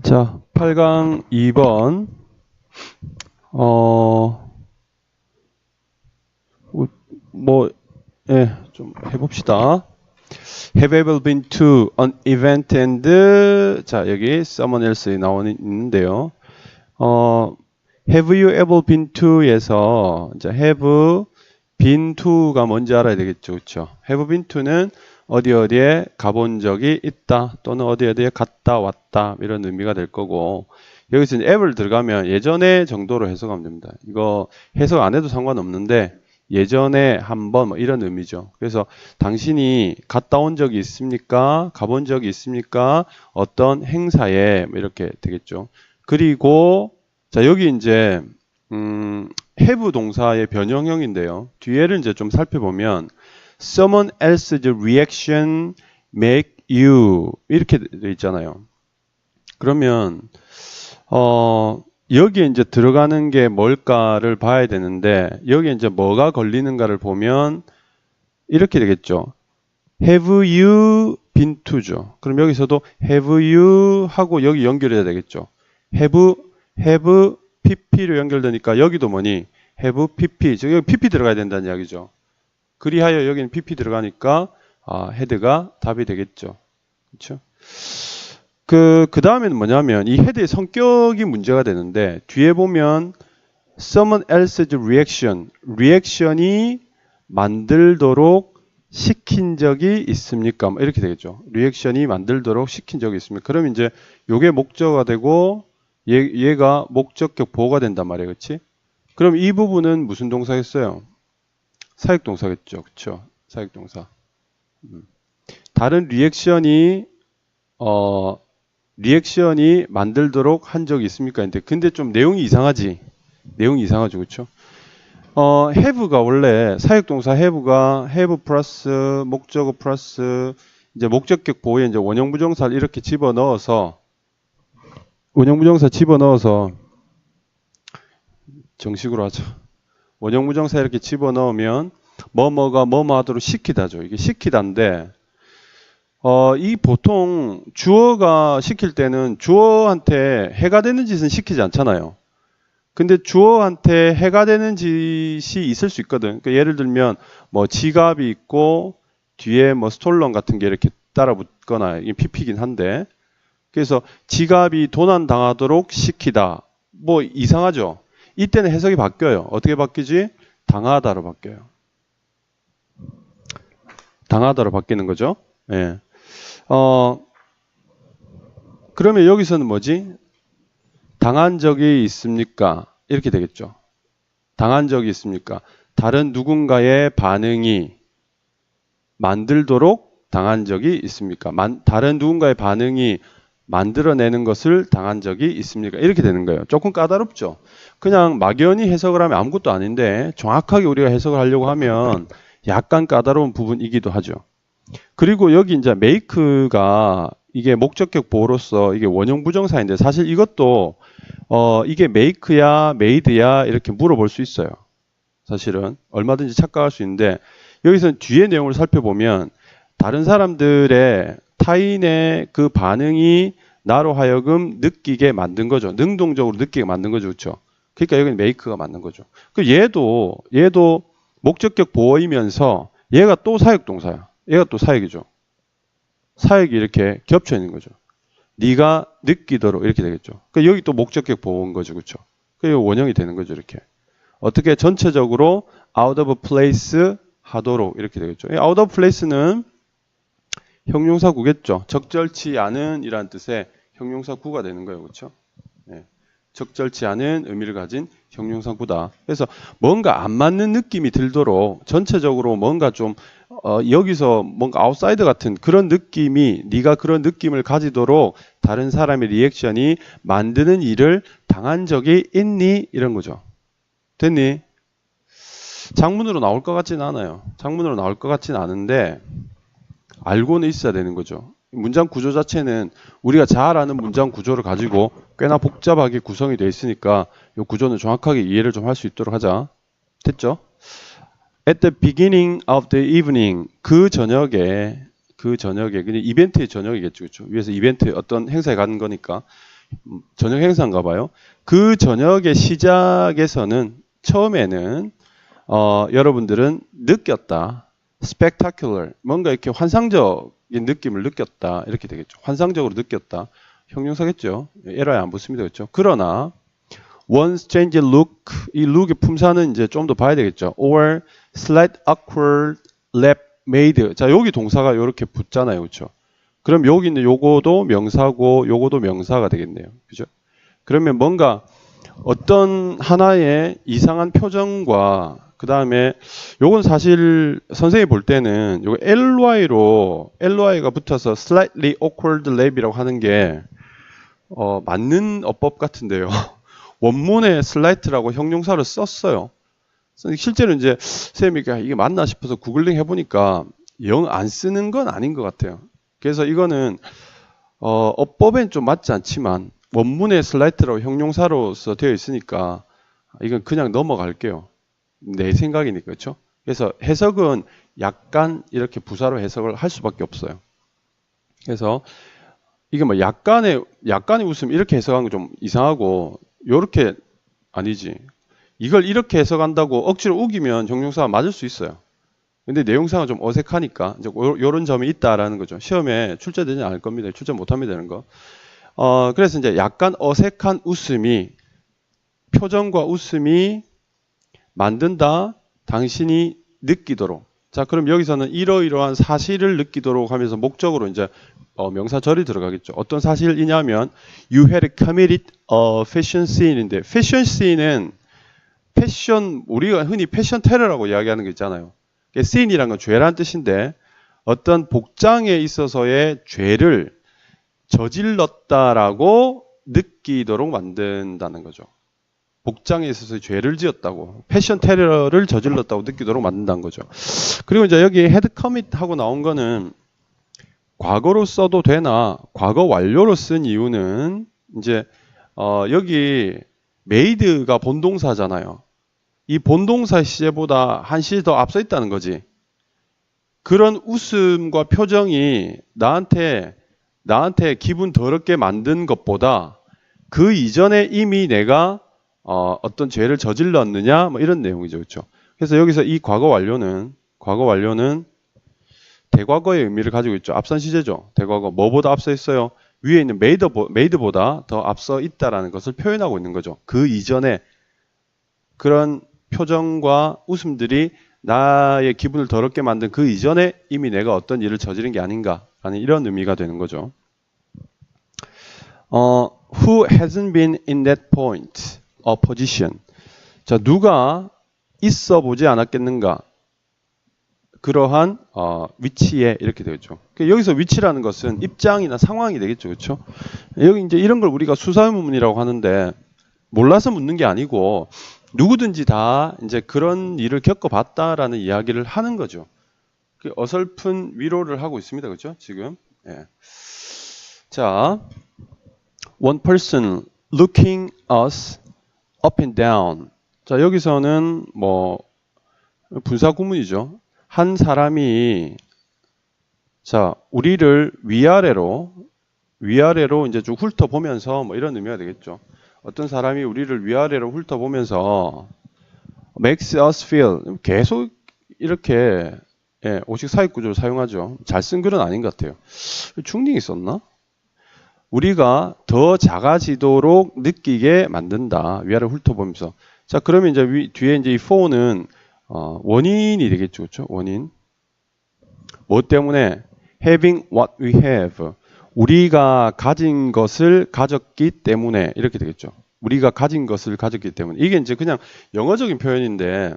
자, 8강 2번. 좀 해봅시다. Have you ever been to an event and, 자, 여기 someone else 있는데요. Have you ever been to에서, 자, have been to가 뭔지 알아야 되겠죠. 그쵸? have been to는 어디에 가본 적이 있다 또는 어디에 갔다 왔다 이런 의미가 될 거고, 여기서 ever 들어가면 예전에 정도로 해석하면 됩니다. 이거 해석 안 해도 상관없는데 예전에 한번 뭐 이런 의미죠. 그래서 당신이 갔다 온 적이 있습니까? 가본 적이 있습니까? 어떤 행사에 뭐 이렇게 되겠죠. 그리고 자, 여기 이제 have 동사의 변형형인데요. 뒤에를 이제 좀 살펴보면 someone else's reaction make you 이렇게 돼 있잖아요. 그러면 여기에 이제 들어가는 게 뭘까를 봐야 되는데, 여기에 이제 뭐가 걸리는가를 보면 이렇게 되겠죠. Have you been to죠. 그럼 여기서도 have you 하고 여기 연결해야 되겠죠. have pp로 연결되니까 여기도 뭐니? have pp. 여기 pp 들어가야 된다는 이야기죠. 그리하여 여기는 pp 들어가니까 헤드가 답이 되겠죠. 그렇죠? 그 다음에는 뭐냐면 이 헤드의 성격이 문제가 되는데, 뒤에 보면 someone else's reaction, 리액션이 만들도록 시킨 적이 있습니까? 이렇게 되겠죠. 리액션이 만들도록 시킨 적이 있습니까? 그럼 이제 요게 목적어가 되고 얘가 목적격 보호가 된단 말이에요. 그렇지? 그럼 이 부분은 무슨 동사겠어요? 사역동사겠죠. 그렇죠? 사역동사. 다른 리액션이 만들도록 한 적이 있습니까? 근데 좀 내용이 이상하지. 내용이 이상하죠. 그렇죠? have가 원래 사역동사 have가 have 플러스 목적어 플러스 이제 목적격 보호에 이제 원형부정사를 이렇게 집어넣어서 정식으로 하죠. 원형부정사 이렇게 집어넣으면 뭐뭐가 뭐뭐 하도록 시키다죠. 이게 시키다인데 이 보통 주어가 시킬 때는 주어한테 해가 되는 짓은 시키지 않잖아요. 근데 주어한테 해가 되는 짓이 있을 수 있거든. 그러니까 예를 들면 뭐 지갑이 있고 뒤에 뭐 스톨런 같은 게 이렇게 따라 붙거나, 이게 PP긴 한데, 그래서 지갑이 도난 당하도록 시키다. 뭐 이상하죠. 이때는 해석이 바뀌어요. 어떻게 바뀌지? 당하다로 바뀌어요. 당하다로 바뀌는 거죠. 예. 그러면 여기서는 뭐지? 당한 적이 있습니까? 이렇게 되겠죠. 당한 적이 있습니까? 다른 누군가의 반응이 만들도록 당한 적이 있습니까? 다른 누군가의 반응이 만들어내는 것을 당한 적이 있습니까? 이렇게 되는 거예요. 조금 까다롭죠. 그냥 막연히 해석을 하면 아무것도 아닌데 정확하게 우리가 해석을 하려고 하면 약간 까다로운 부분이기도 하죠. 그리고 여기 이제 make가 이게 목적격 보호로서 이게 원형 부정사인데, 사실 이것도 이게 make야 made야 이렇게 물어볼 수 있어요. 사실은 얼마든지 착각할 수 있는데, 여기서는 뒤에 내용을 살펴보면 다른 사람들의 타인의 그 반응이 나로 하여금 느끼게 만든 거죠. 능동적으로 느끼게 만든 거죠. 그렇죠? 그러니까 여기는 make가 맞는 거죠. 그 얘도 목적격 보호이면서 얘가 또 사역동사야. 얘가 또 사역이죠. 사역이 이렇게 겹쳐 있는 거죠. 네가 느끼도록 이렇게 되겠죠. 그러니까 여기 또 목적격 보호인 거죠. 그렇죠? 그게 원형이 되는 거죠. 이렇게. 어떻게 전체적으로 out of place 하도록 이렇게 되겠죠. out of place는 형용사 구겠죠. 적절치 않은 이란 뜻의 형용사 구가 되는 거예요. 그렇죠? 네. 적절치 않은 의미를 가진 형용사 구다. 그래서 뭔가 안 맞는 느낌이 들도록 전체적으로 뭔가 좀 여기서 뭔가 아웃사이더 같은 그런 느낌이, 네가 그런 느낌을 가지도록 다른 사람의 리액션이 만드는 일을 당한 적이 있니? 이런 거죠. 됐니? 장문으로 나올 것 같지는 않아요. 장문으로 나올 것 같지는 않은데 알고는 있어야 되는 거죠. 문장 구조 자체는 우리가 잘 아는 문장 구조를 가지고 꽤나 복잡하게 구성이 되어 있으니까 이 구조는 정확하게 이해를 좀 할 수 있도록 하자. 됐죠? At the beginning of the evening, 그 저녁에, 그냥 이벤트의 저녁이겠죠. 그렇죠? 위에서 이벤트 어떤 행사에 가는 거니까 저녁 행사인가 봐요. 그 저녁의 시작에서는 처음에는 여러분들은 느꼈다. spectacular. 뭔가 이렇게 환상적인 느낌을 느꼈다. 이렇게 되겠죠. 환상적으로 느꼈다. 형용사겠죠. 에러에 안 붙습니다. 그렇죠. 그러나 one strange look, 이 look의 품사는 이제 좀 더 봐야 되겠죠. or slight awkward lap made. 자, 여기 동사가 이렇게 붙잖아요. 그렇죠. 그럼 여기 있는 요거도 명사고 요거도 명사가 되겠네요. 그죠? 그러면 뭔가 어떤 하나의 이상한 표정과 그 다음에 요건 사실 선생님이 볼 때는 요거 ly가 붙어서 slightly awkward lap이라고 하는 게 맞는 어법 같은데요. 원문에 slight라고 형용사를 썼어요. 실제로 이제 선생님이 이게 맞나 싶어서 구글링 해보니까 영 안 쓰는 건 아닌 것 같아요. 그래서 이거는 어법엔 좀 맞지 않지만 원문에 slight라고 형용사로서 되어 있으니까 이건 그냥 넘어갈게요. 내 생각이니까. 그렇죠? 그래서 해석은 약간 이렇게 부사로 해석을 할 수밖에 없어요. 그래서 이게 뭐 약간의 웃음 이렇게 해석한 거 좀 이상하고 요렇게 아니지. 이걸 이렇게 해석한다고 억지로 우기면 형용사가 맞을 수 있어요. 근데 내용상은 좀 어색하니까 이제 요런 점이 있다라는 거죠. 시험에 출제되지 않을 겁니다. 출제 못하면 되는 거. 그래서 이제 약간 어색한 웃음이 표정과 웃음이 만든다. 당신이 느끼도록. 자, 그럼 여기서는 이러이러한 사실을 느끼도록 하면서 목적으로 이제 명사절이 들어가겠죠. 어떤 사실이냐면 you had committed a fashion scene인데 fashion scene은 패션 우리가 흔히 패션 테러라고 이야기하는 게 있잖아요. scene이란 건 죄란 뜻인데 어떤 복장에 있어서의 죄를 저질렀다라고 느끼도록 만든다는 거죠. 복장에 있어서 죄를 지었다고, 패션 테러를 저질렀다고 느끼도록 만든다는 거죠. 그리고 이제 여기 had commit 하고 나온 거는 과거로 써도 되나 과거 완료로 쓴 이유는 이제 여기 made가 본동사잖아요. 이 본동사 시제보다 한 시제 더 앞서 있다는 거지. 그런 웃음과 표정이 나한테 기분 더럽게 만든 것보다 그 이전에 이미 내가 어떤 죄를 저질렀느냐 뭐 이런 내용이죠. 그렇죠? 그래서 여기서 이 과거 완료는 대과거의 의미를 가지고 있죠. 앞선 시제죠. 대과거 뭐보다 앞서 있어요? 위에 있는 made보다 더 앞서 있다라는 것을 표현하고 있는 거죠. 그 이전에 그런 표정과 웃음들이 나의 기분을 더럽게 만든 그 이전에 이미 내가 어떤 일을 저지른 게 아닌가라는 이런 의미가 되는 거죠. Who hasn't been in that point or position? 자, 누가 있어 보지 않았겠는가? 그러한 위치에 이렇게 되겠죠. 여기서 위치라는 것은 입장이나 상황이 되겠죠. 그렇죠? 여기 이제 이런 걸 우리가 수사의문이라고 하는데 몰라서 묻는 게 아니고 누구든지 다 이제 그런 일을 겪어봤다라는 이야기를 하는 거죠. 어설픈 위로를 하고 있습니다. 그렇죠? 지금. 예. 자, one person looking us up and down. 자, 여기서는 뭐 분사 구문이죠. 한 사람이 자, 우리를 위아래로 이제 쭉 훑어보면서 뭐 이런 의미가 되겠죠. 어떤 사람이 우리를 위아래로 훑어보면서 makes us feel 계속 이렇게 오직 사역 구조를 사용하죠. 잘 쓴 글은 아닌 것 같아요. 중딩이 썼나? 우리가 더 작아지도록 느끼게 만든다. 위아래로 훑어보면서. 자, 그러면 이제 뒤에 이제 이 for는 원인이 되겠죠. 그렇죠? 원인. 뭐 때문에? having what we have. 우리가 가진 것을 가졌기 때문에 이렇게 되겠죠. 우리가 가진 것을 가졌기 때문에. 이게 이제 그냥 영어적인 표현인데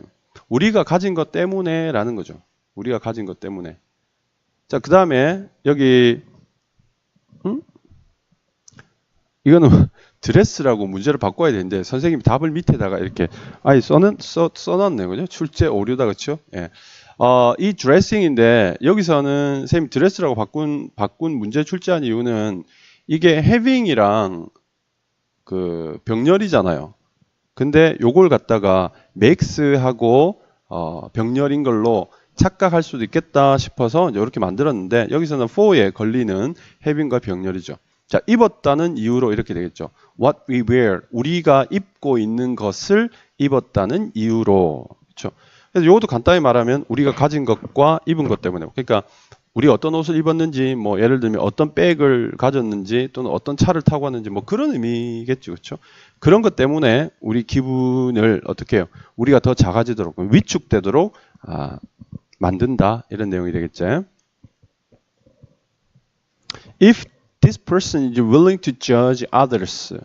우리가 가진 것 때문에라는 거죠. 우리가 가진 것 때문에. 자, 그 다음에 여기 이거는 드레스라고 문제를 바꿔야 되는데 선생님이 답을 밑에다가 이렇게 아예 써놨네요. 그죠? 출제 오류다. 그렇죠? 예. 이 드레싱인데 여기서는 선생님 드레스라고 바꾼 문제 출제한 이유는 이게 having이랑 그 병렬이잖아요. 근데 요걸 갖다가 makes하고 병렬인 걸로 착각할 수도 있겠다 싶어서 이제 이렇게 만들었는데 여기서는 for에 걸리는 having과 병렬이죠. 자, 입었다는 이유로 이렇게 되겠죠. What we wear. 우리가 입고 있는 것을 입었다는 이유로. 그렇죠. 그래서 이것도 간단히 말하면 우리가 가진 것과 입은 것 때문에. 그러니까 우리가 어떤 옷을 입었는지, 뭐 예를 들면 어떤 백을 가졌는지 또는 어떤 차를 타고 왔는지 뭐 그런 의미겠죠. 그렇죠? 그런 것 때문에 우리 기분을 어떻게 해요? 우리가 더 작아지도록, 위축되도록 만든다. 이런 내용이 되겠죠. If this person is willing to judge others.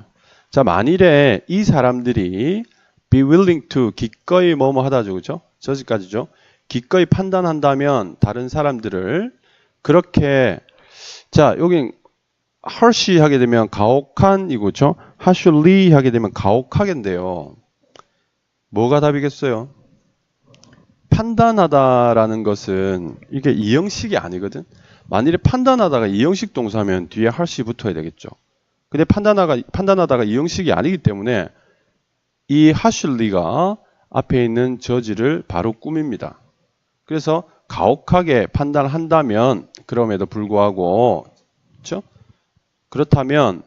자, 만일에 이 사람들이 be willing to 기꺼이 뭐뭐 하다죠. 그죠? 저지까지죠. 기꺼이 판단한다면 다른 사람들을 그렇게 자, 여기 harsh 하게 되면 가혹한 이거죠. harshly 하게 되면 가혹하게인데요. 뭐가 답이겠어요? 판단하다라는 것은 이게 이형식이 아니거든. 만일에 판단하다가 이형식 동사면 뒤에 harsh 붙어야 되겠죠. 근데 판단하다가 이형식이 아니기 때문에 이 harshly가 앞에 있는 저지를 바로 꾸밉니다. 그래서 가혹하게 판단한다면 그럼에도 불구하고 그렇죠? 그렇다면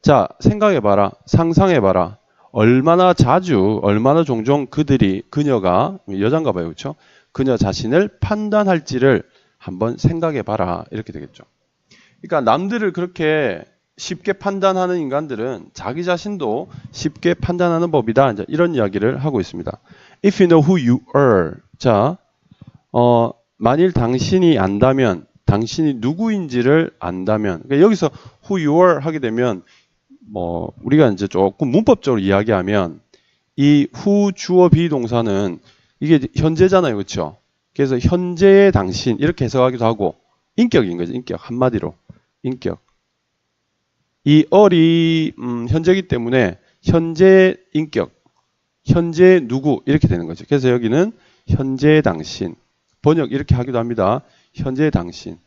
자, 생각해봐라. 상상해봐라. 얼마나 자주 얼마나 종종 그녀가 여잔가 봐요. 그렇죠? 그녀 자신을 판단할지를 한번 생각해봐라. 이렇게 되겠죠. 그러니까 남들을 그렇게 쉽게 판단하는 인간들은 자기 자신도 쉽게 판단하는 법이다. 이제 이런 이야기를 하고 있습니다. If you know who you are. 자, 만일 당신이 안다면, 당신이 누구인지를 안다면, 그러니까 여기서 who you are 하게 되면, 뭐, 우리가 이제 조금 문법적으로 이야기하면, 이 who 주어 비동사는 이게 현재잖아요. 그렇죠? 그래서 현재의 당신, 이렇게 해석하기도 하고, 인격인 거죠. 인격. 한마디로. 인격. 이 어리, 현재이기 때문에 현재 인격, 현재 누구, 이렇게 되는 거죠. 그래서 여기는 현재 당신. 번역 이렇게 하기도 합니다. 현재 당신.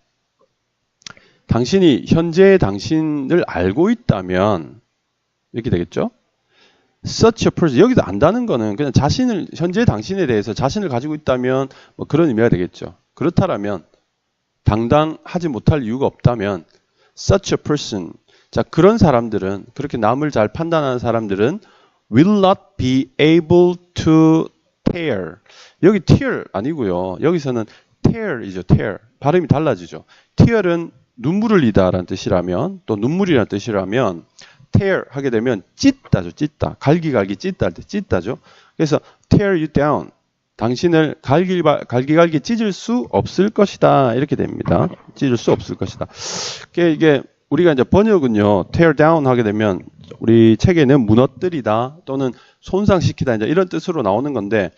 당신이 현재 당신을 알고 있다면 이렇게 되겠죠. Such a person. 여기서 안다는 거는 그냥 자신을 현재 당신에 대해서 자신을 가지고 있다면 뭐 그런 의미가 되겠죠. 그렇다면 당당하지 못할 이유가 없다면 such a person. 자, 그런 사람들은 그렇게 남을 잘 판단하는 사람들은 will not be able to tear. 여기 tear 아니고요. 여기서는 tear이죠. tear. 발음이 달라지죠. tear은 눈물을 흘리다라는 뜻이라면 또 눈물이라는 뜻이라면 tear 하게 되면 찢다죠. 찢다. 갈기갈기 찢다 할 때 찢다죠. 그래서 tear you down. 당신을 갈기갈기 찢을 수 없을 것이다. 이렇게 됩니다. 찢을 수 없을 것이다. 이게 우리가 이제 번역은요, tear down 하게 되면 우리 책에는 무너뜨리다 또는 손상시키다 이제 이런 뜻으로 나오는 건데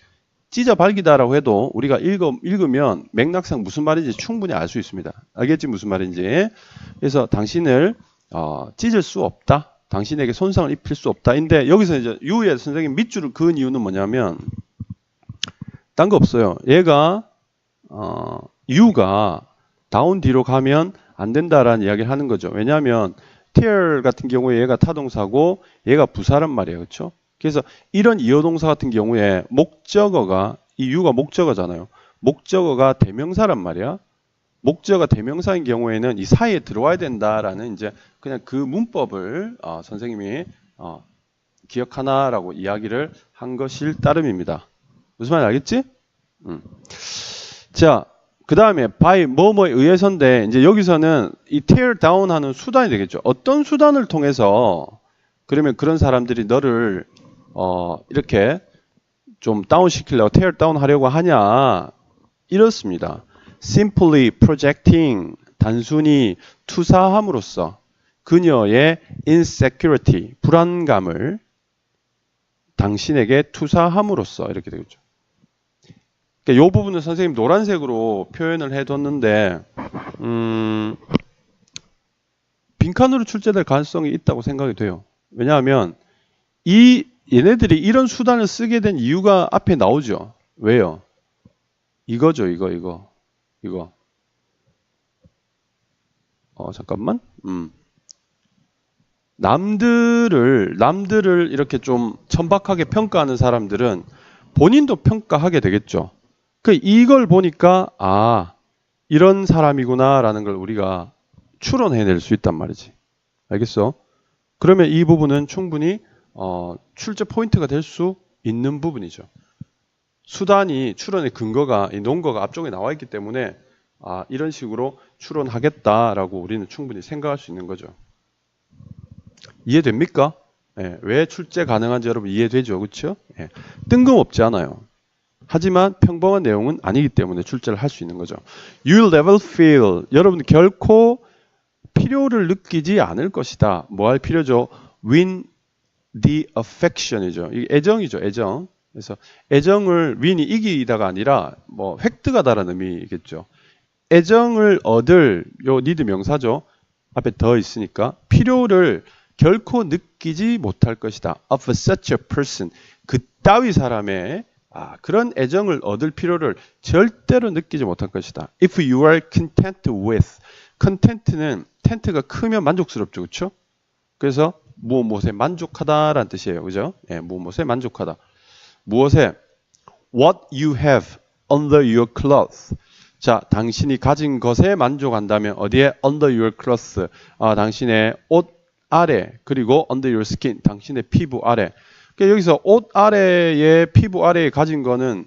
찢어 발기다라고 해도 우리가 읽으면 맥락상 무슨 말인지 충분히 알 수 있습니다. 알겠지 무슨 말인지. 그래서 당신을 찢을 수 없다. 당신에게 손상을 입힐 수 없다. 인데 여기서 이제 유의 선생님 밑줄을 그은 이유는 뭐냐면 딴 거 없어요. 얘가 유가 다운 뒤로 가면 안 된다라는 이야기를 하는 거죠. 왜냐하면 tear 같은 경우에 얘가 타동사고 얘가 부사란 말이에요. 그렇죠? 그래서 이런 이어동사 같은 경우에 목적어가 이 유가 목적어잖아요. 목적어가 대명사란 말이야. 목적어가 대명사인 경우에는 이 사이에 들어와야 된다라는 이제 그냥 그 문법을 선생님이 기억하나라고 이야기를 한 것일 따름입니다. 무슨 말인지 알겠지? 자, 그 다음에 by 뭐뭐에 의해서인데 이제 여기서는 이 tear down 하는 수단이 되겠죠. 어떤 수단을 통해서 그러면 그런 사람들이 너를 이렇게 좀 다운시키려고 tear down 하려고 하냐 이렇습니다. simply projecting 단순히 투사함으로써 그녀의 insecurity 불안감을 당신에게 투사함으로써 이렇게 되겠죠. 이 부분은 선생님 노란색으로 표현을 해뒀는데 빈칸으로 출제될 가능성이 있다고 생각이 돼요. 왜냐하면 얘네들이 이런 수단을 쓰게 된 이유가 앞에 나오죠. 왜요? 이거죠. 이거. 잠깐만. 남들을 이렇게 좀 천박하게 평가하는 사람들은 본인도 평가하게 되겠죠. 이걸 보니까 이런 사람이구나라는 걸 우리가 추론해낼 수 있단 말이지. 알겠어? 그러면 이 부분은 충분히 출제 포인트가 될 수 있는 부분이죠. 수단이 추론의 근거가 이 논거가 앞쪽에 나와 있기 때문에 이런 식으로 추론하겠다라고 우리는 충분히 생각할 수 있는 거죠. 이해됩니까? 예, 왜 출제 가능한지 여러분 이해되죠? 그렇죠? 예, 뜬금없지 않아요. 하지만 평범한 내용은 아니기 때문에 출제를 할 수 있는 거죠. You'll never feel. 여러분 결코 필요를 느끼지 않을 것이다. 뭐 할 필요죠? Win the affection이죠. 이게 애정이죠. 애정. 그래서 애정을 win이 이기다가 아니라 뭐 획득하다라는 의미겠죠. 애정을 얻을 요 need 명사죠. 앞에 더 있으니까 필요를 결코 느끼지 못할 것이다. Of such a person. 그 따위 사람의 그런 애정을 얻을 필요를 절대로 느끼지 못할 것이다. If you are content with. content는 텐트가 크면 만족스럽죠. 그렇죠? 그래서 무엇에 만족하다라는 뜻이에요. 그죠? 예, 무엇에 만족하다. 무엇에? What you have under your clothes. 자, 당신이 가진 것에 만족한다면 어디에? Under your clothes. 당신의 옷 아래, 그리고 under your skin. 당신의 피부 아래. 그러니까 여기서 옷 아래에 피부 아래에 가진 거는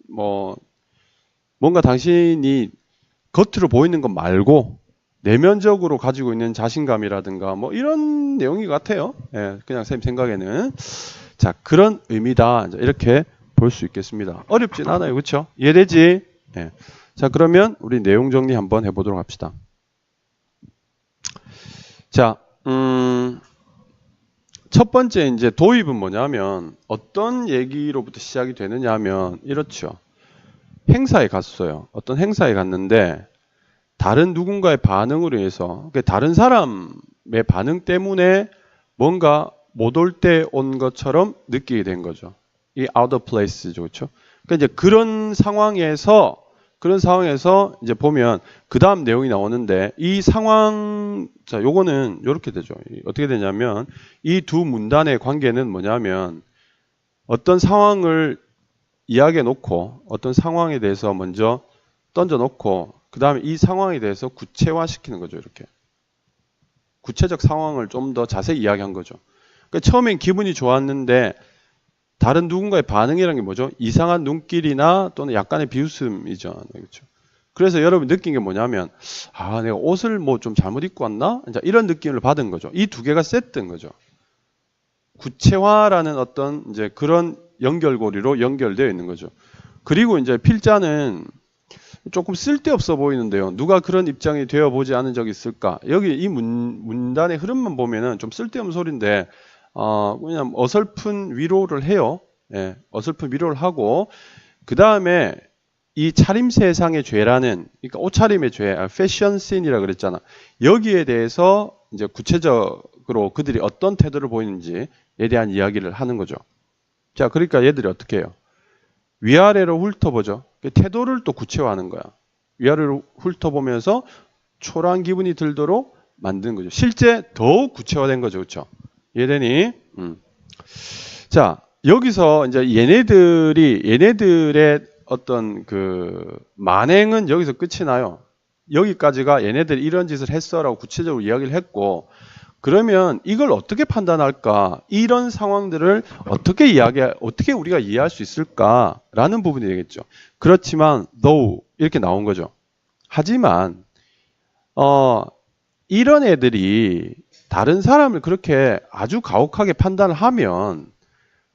뭔가 당신이 겉으로 보이는 것 말고 내면적으로 가지고 있는 자신감이라든가 뭐 이런 내용이 같아요. 예, 그냥 쌤 생각에는. 자, 그런 의미다. 이렇게 볼 수 있겠습니다. 어렵진 않아요. 그렇죠? 이해되지? 예. 자, 그러면 우리 내용 정리 한번 해보도록 합시다. 자, 첫 번째 이제 도입은 뭐냐면 어떤 얘기로부터 시작이 되느냐 하면 이렇죠. 행사에 갔어요. 어떤 행사에 갔는데 다른 누군가의 반응으로 인해서 다른 사람의 반응 때문에 뭔가 못 올 때 온 것처럼 느끼게 된 거죠. 이 out of place죠. 그렇죠? 그러니까 이제 그런 상황에서 이제 보면 그 다음 내용이 나오는데 이 상황, 자, 요거는 이렇게 되죠. 어떻게 되냐면 이 두 문단의 관계는 뭐냐면 어떤 상황을 이야기해 놓고 어떤 상황에 대해서 먼저 던져 놓고 그 다음에 이 상황에 대해서 구체화시키는 거죠. 이렇게. 구체적 상황을 좀 더 자세히 이야기한 거죠. 그러니까 처음엔 기분이 좋았는데 다른 누군가의 반응이라는 게 뭐죠? 이상한 눈길이나 또는 약간의 비웃음이죠. 그렇죠? 그래서 여러분 느낀 게 뭐냐면 내가 옷을 뭐 좀 잘못 입고 왔나? 이런 느낌을 받은 거죠. 이 두 개가 세트인 거죠. 구체화라는 어떤 이제 그런 연결고리로 연결되어 있는 거죠. 그리고 이제 필자는 조금 쓸데없어 보이는데요. 누가 그런 입장이 되어 보지 않은 적이 있을까? 여기 이 문단의 흐름만 보면은 좀 쓸데없는 소리인데 그냥 어설픈 위로를 해요. 예, 어설픈 위로를 하고 그 다음에 이 차림새상의 죄라는, 그러니까 옷차림의 죄, 패션씬이라 그랬잖아. 여기에 대해서 이제 구체적으로 그들이 어떤 태도를 보이는지에 대한 이야기를 하는 거죠. 자, 그러니까 얘들이 어떻게 해요? 위아래로 훑어보죠. 태도를 또 구체화하는 거야. 위아래로 훑어보면서 초라한 기분이 들도록 만든 거죠. 실제 더욱 구체화된 거죠. 그렇죠? 이해되니? 자, 여기서 이제 얘네들의 어떤 그 만행은 여기서 끝이 나요. 여기까지가 얘네들이 이런 짓을 했어라고 구체적으로 이야기를 했고, 그러면 이걸 어떻게 판단할까? 이런 상황들을 어떻게 우리가 이해할 수 있을까라는 부분이 되겠죠. 그렇지만 though 이렇게 나온 거죠. 하지만 이런 애들이 다른 사람을 그렇게 아주 가혹하게 판단을 하면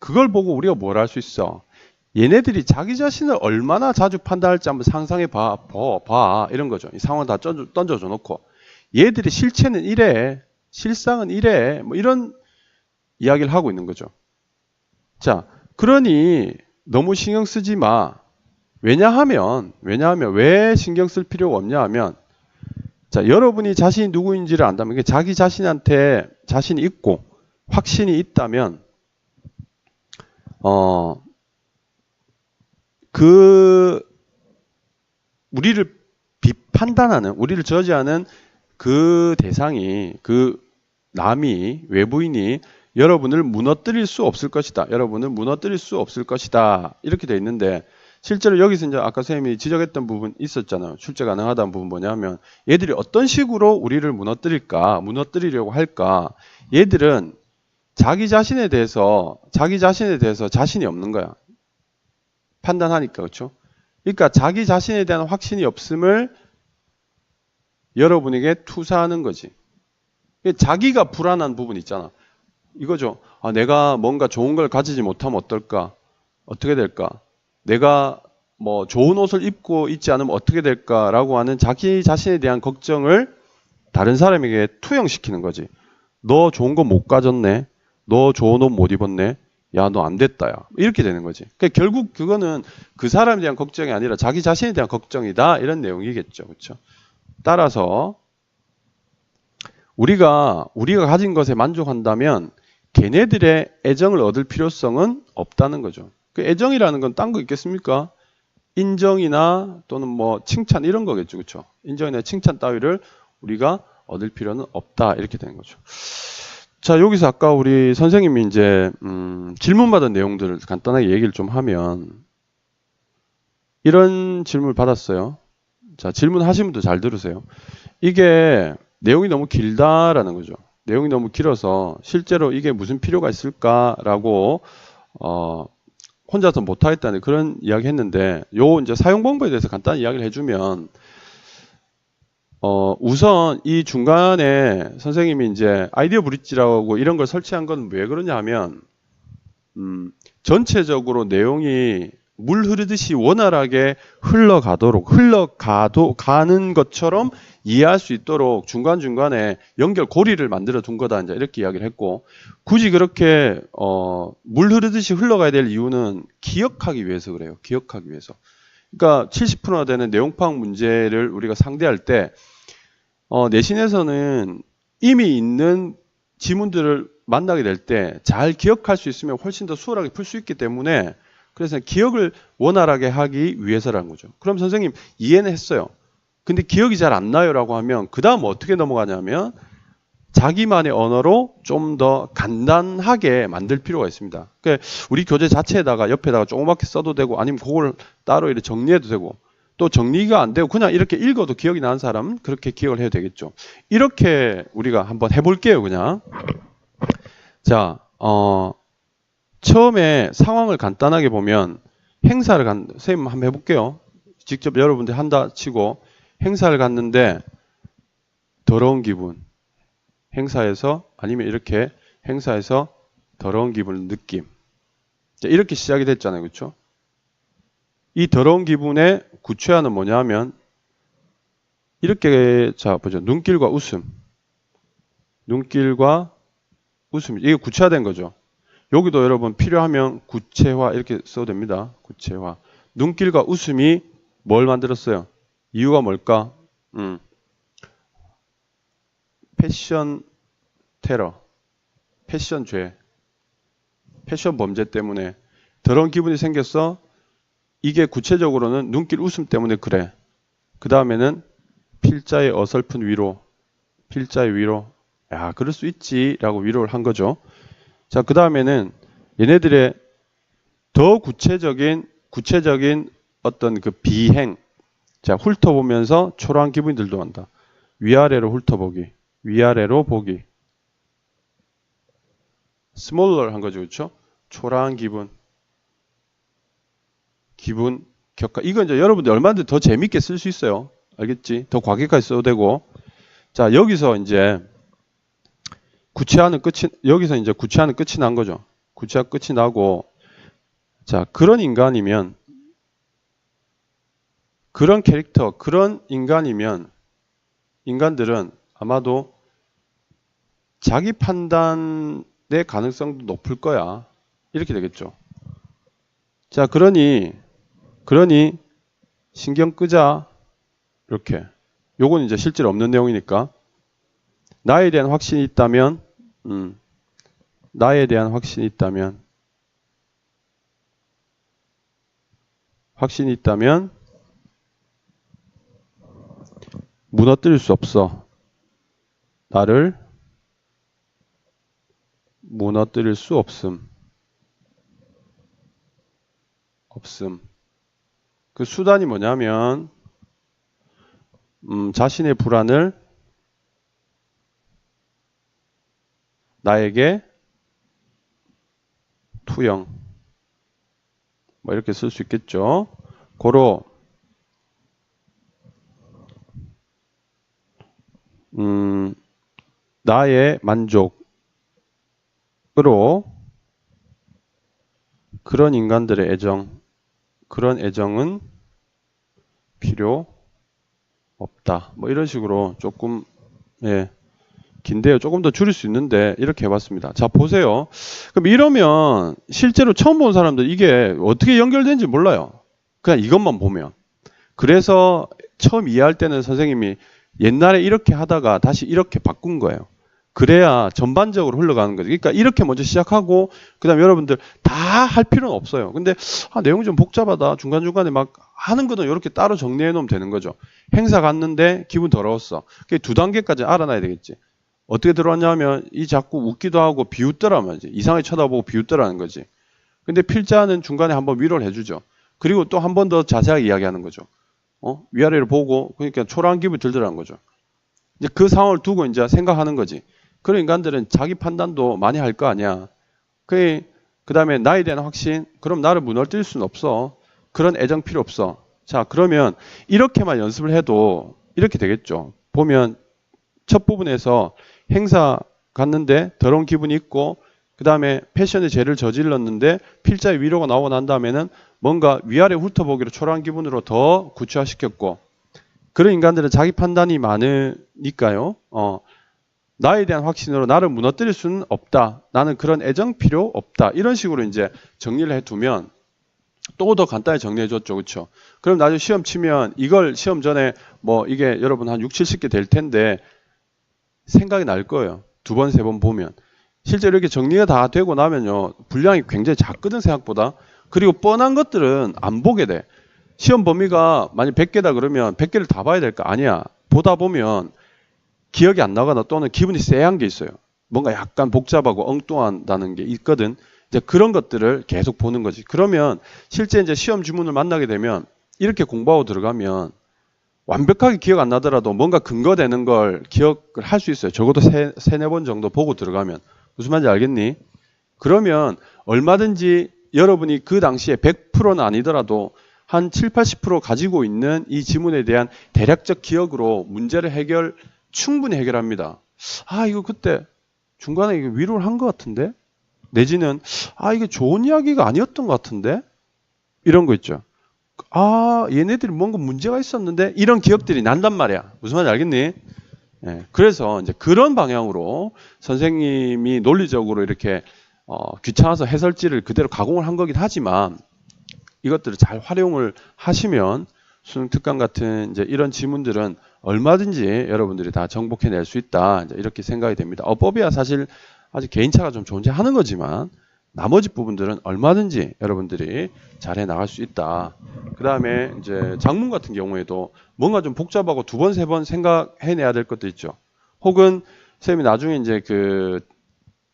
그걸 보고 우리가 뭘 할 수 있어? 얘네들이 자기 자신을 얼마나 자주 판단할지 한번 상상해 봐 이런 거죠. 이 상황을 다 던져줘 놓고 얘들이 실체는 이래, 실상은 이래, 뭐 이런 이야기를 하고 있는 거죠. 자, 그러니 너무 신경 쓰지 마. 왜냐하면 왜 신경 쓸 필요가 없냐 하면, 자, 여러분이 자신이 누구인지를 안다면, 자기 자신한테 자신이 있고 확신이 있다면 우리를 판단하는, 우리를 저지하는 그 대상이, 그 남이, 외부인이 여러분을 무너뜨릴 수 없을 것이다. 여러분을 무너뜨릴 수 없을 것이다. 이렇게 돼 있는데, 실제로 여기서 이제 아까 선생님이 지적했던 부분 있었잖아요. 출제 가능하다는 부분 뭐냐면 얘들이 어떤 식으로 우리를 무너뜨리려고 할까? 얘들은 자기 자신에 대해서 자신이 없는 거야. 판단하니까, 그렇죠? 그러니까 자기 자신에 대한 확신이 없음을 여러분에게 투사하는 거지. 자기가 불안한 부분 있잖아. 이거죠. 아, 내가 뭔가 좋은 걸 가지지 못하면 어떨까? 어떻게 될까? 내가 뭐 좋은 옷을 입고 있지 않으면 어떻게 될까라고 하는 자기 자신에 대한 걱정을 다른 사람에게 투영시키는 거지. 너 좋은 거 못 가졌네. 너 좋은 옷 못 입었네. 야, 너 안 됐다, 야. 이렇게 되는 거지. 그러니까 결국 그거는 그 사람에 대한 걱정이 아니라 자기 자신에 대한 걱정이다. 이런 내용이겠죠. 그렇죠? 따라서 우리가 가진 것에 만족한다면 걔네들의 애정을 얻을 필요성은 없다는 거죠. 그 애정이라는 건 딴 거 있겠습니까? 인정이나 또는 뭐 칭찬 이런 거겠죠. 그렇죠? 인정이나 칭찬 따위를 우리가 얻을 필요는 없다. 이렇게 되는 거죠. 자, 여기서 아까 우리 선생님이 이제 질문받은 내용들을 간단하게 얘기를 좀 하면 이런 질문을 받았어요. 자, 질문하신 분도 잘 들으세요. 이게 내용이 너무 길다라는 거죠. 내용이 너무 길어서 실제로 이게 무슨 필요가 있을까라고 혼자서 못하겠다는 그런 이야기 했는데 요 이제 사용 방법에 대해서 간단히 이야기를 해주면 우선 이 중간에 선생님이 이제 아이디어 브릿지라고 이런 걸 설치한 건 왜 그러냐 하면 전체적으로 내용이 물 흐르듯이 원활하게 가는 것처럼 이해할 수 있도록 중간중간에 연결 고리를 만들어 둔 거다. 이제 이렇게 이야기를 했고, 굳이 그렇게, 물 흐르듯이 흘러가야 될 이유는 기억하기 위해서 그래요. 기억하기 위해서. 그러니까 70%나 되는 내용 파악 문제를 우리가 상대할 때, 내신에서는 이미 있는 지문들을 만나게 될 때 잘 기억할 수 있으면 훨씬 더 수월하게 풀 수 있기 때문에 그래서 기억을 원활하게 하기 위해서라는 거죠. 그럼 선생님 이해는 했어요. 근데 기억이 잘 안 나요라고 하면 그 다음 어떻게 넘어가냐면 자기만의 언어로 좀 더 간단하게 만들 필요가 있습니다. 그러니까 우리 교재 자체에다가 옆에다가 조그맣게 써도 되고 아니면 그걸 따로 이렇게 정리해도 되고 또 정리가 안 되고 그냥 이렇게 읽어도 기억이 나는 사람은 그렇게 기억을 해도 되겠죠. 이렇게 우리가 한번 해볼게요. 그냥. 자, 처음에 상황을 간단하게 보면 선생님 한번 해볼게요. 직접 여러분들 한다 치고 행사를 갔는데 더러운 기분. 행사에서 아니면 이렇게 행사에서 더러운 기분 느낌. 이렇게 시작이 됐잖아요. 그렇죠? 이 더러운 기분의 구체화는 뭐냐면 이렇게 자 보죠. 눈길과 웃음. 눈길과 웃음. 이게 구체화된 거죠. 여기도 여러분 필요하면 구체화 이렇게 써도 됩니다. 구체화. 눈길과 웃음이 뭘 만들었어요? 이유가 뭘까? 패션 테러, 패션 죄, 패션 범죄 때문에 더러운 기분이 생겼어. 이게 구체적으로는 눈길 웃음 때문에 그래. 그 다음에는 필자의 어설픈 위로, 필자의 위로. 야, 그럴 수 있지라고 위로를 한 거죠. 자, 그 다음에는 얘네들의 더 구체적인 어떤 그 비행. 자, 훑어보면서 초라한 기분이 들도 한다. 위아래로 훑어보기, 위아래로 보기. 스몰러 한 거죠, 그렇죠? 초라한 기분, 격하. 이건 이제 여러분들 얼마든지 더 재밌게 쓸 수 있어요. 알겠지? 더 과격하게 써도 되고. 자, 여기서 이제 구체화는 끝이 난 거죠. 구체화 끝이 나고, 자, 그런 인간이면, 그런 캐릭터, 그런 인간이면, 인간들은 아마도 자기 판단의 가능성도 높을 거야. 이렇게 되겠죠. 자, 그러니 신경 끄자. 이렇게. 요건 이제 실제로 없는 내용이니까. 나에 대한 확신이 있다면, 무너뜨릴 수 없어. 나를 무너뜨릴 수 없음. 그 수단이 뭐냐면 자신의 불안을 나에게 투영 뭐 이렇게 쓸 수 있겠죠. 고로 나의 만족으로 그런 인간들의 애정, 그런 애정은 필요 없다. 뭐 이런 식으로 조금 긴데요. 조금 더 줄일 수 있는데 이렇게 해봤습니다. 자, 보세요. 그럼 이러면 실제로 처음 본 사람들 이게 어떻게 연결되는지 몰라요. 그냥 이것만 보면. 그래서 처음 이해할 때는 선생님이 옛날에 이렇게 하다가 다시 이렇게 바꾼 거예요. 그래야 전반적으로 흘러가는 거죠. 그러니까 이렇게 먼저 시작하고 그다음 여러분들 다 할 필요는 없어요. 근데 내용이 좀 복잡하다. 중간중간에 막 하는 거는 이렇게 따로 정리해 놓으면 되는 거죠. 행사 갔는데 기분 더러웠어. 그게 2단계까지 알아놔야 되겠지. 어떻게 들어왔냐면 이 자꾸 웃기도 하고 비웃더라면 이상하게 쳐다보고 비웃더라는 거지. 근데 필자는 중간에 한번 위로를 해주죠. 그리고 또 한 번 더 자세하게 이야기하는 거죠. 위아래를 보고 그러니까 초라한 기분이 들더라는 거죠. 이제 그 상황을 두고 이제 생각하는 거지. 그런 인간들은 자기 판단도 많이 할 거 아니야. 그 다음에 나에 대한 확신. 그럼 나를 무너뜨릴 수는 없어. 그런 애정 필요 없어. 자, 그러면 이렇게만 연습을 해도 이렇게 되겠죠. 보면 첫 부분에서 행사 갔는데 더러운 기분이 있고 그 다음에 패션의 죄를 저질렀는데 필자의 위로가 나오고 난 다음에는 뭔가 위아래 훑어보기로 초라한 기분으로 더 구체화시켰고 그런 인간들은 자기 판단이 많으니까요. 나에 대한 확신으로 나를 무너뜨릴 수는 없다. 나는 그런 애정 필요 없다. 이런 식으로 이제 정리를 해두면 또 더 간단히 정리해줬죠. 그렇죠? 그럼 나중에 시험 치면 이걸 시험 전에 뭐 이게 여러분 한 6, 70개 될 텐데 생각이 날 거예요. 2번, 3번 보면. 실제로 이렇게 정리가 다 되고 나면요. 분량이 굉장히 작거든 생각보다. 그리고 뻔한 것들은 안 보게 돼. 시험 범위가 만약 100개다 그러면 100개를 다 봐야 될까? 아니야. 보다 보면 기억이 안 나거나 또는 기분이 쎄한 게 있어요. 뭔가 약간 복잡하고 엉뚱하다는 게 있거든. 이제 그런 것들을 계속 보는 거지. 그러면 실제 이제 시험 지문을 만나게 되면 이렇게 공부하고 들어가면 완벽하게 기억 안 나더라도 뭔가 근거되는 걸 기억을 할 수 있어요. 적어도 3-4번 정도 보고 들어가면. 무슨 말인지 알겠니? 그러면 얼마든지 여러분이 그 당시에 100%는 아니더라도 한 7-80% 가지고 있는 이 지문에 대한 대략적 기억으로 문제를 충분히 해결합니다. 이거 그때 중간에 이게 위로를 한 것 같은데? 내지는 이게 좋은 이야기가 아니었던 것 같은데? 이런 거 있죠. 얘네들이 뭔가 문제가 있었는데 이런 기억들이 난단 말이야. 무슨 말인지 알겠니? 그래서 이제 그런 방향으로 선생님이 논리적으로 이렇게 귀찮아서 해설지를 그대로 가공을 한 거긴 하지만 이것들을 잘 활용을 하시면 수능 특강 같은 이제 이런 지문들은 얼마든지 여러분들이 다 정복해낼 수 있다. 이제 이렇게 생각이 됩니다. 어법이야 사실 아직 개인차가 좀 존재하는 거지만 나머지 부분들은 얼마든지 여러분들이 잘해 나갈 수 있다. 그 다음에 이제 작문 같은 경우에도 뭔가 좀 복잡하고 2번, 3번 생각해내야 될 것도 있죠. 혹은 선생님이 나중에 이제 그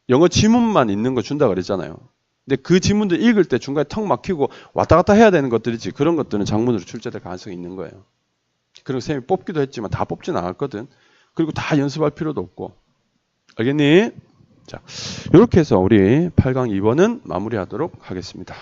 영어 지문만 있는 거 준다 그랬잖아요. 근데 그 지문들 읽을 때 중간에 턱 막히고 왔다 갔다 해야 되는 것들이지 그런 것들은 장문으로 출제될 가능성이 있는 거예요. 그리고 선생님이 뽑기도 했지만 다 뽑지는 않았거든. 그리고 다 연습할 필요도 없고. 알겠니? 자, 이렇게 해서 우리 8강 2번은 마무리하도록 하겠습니다.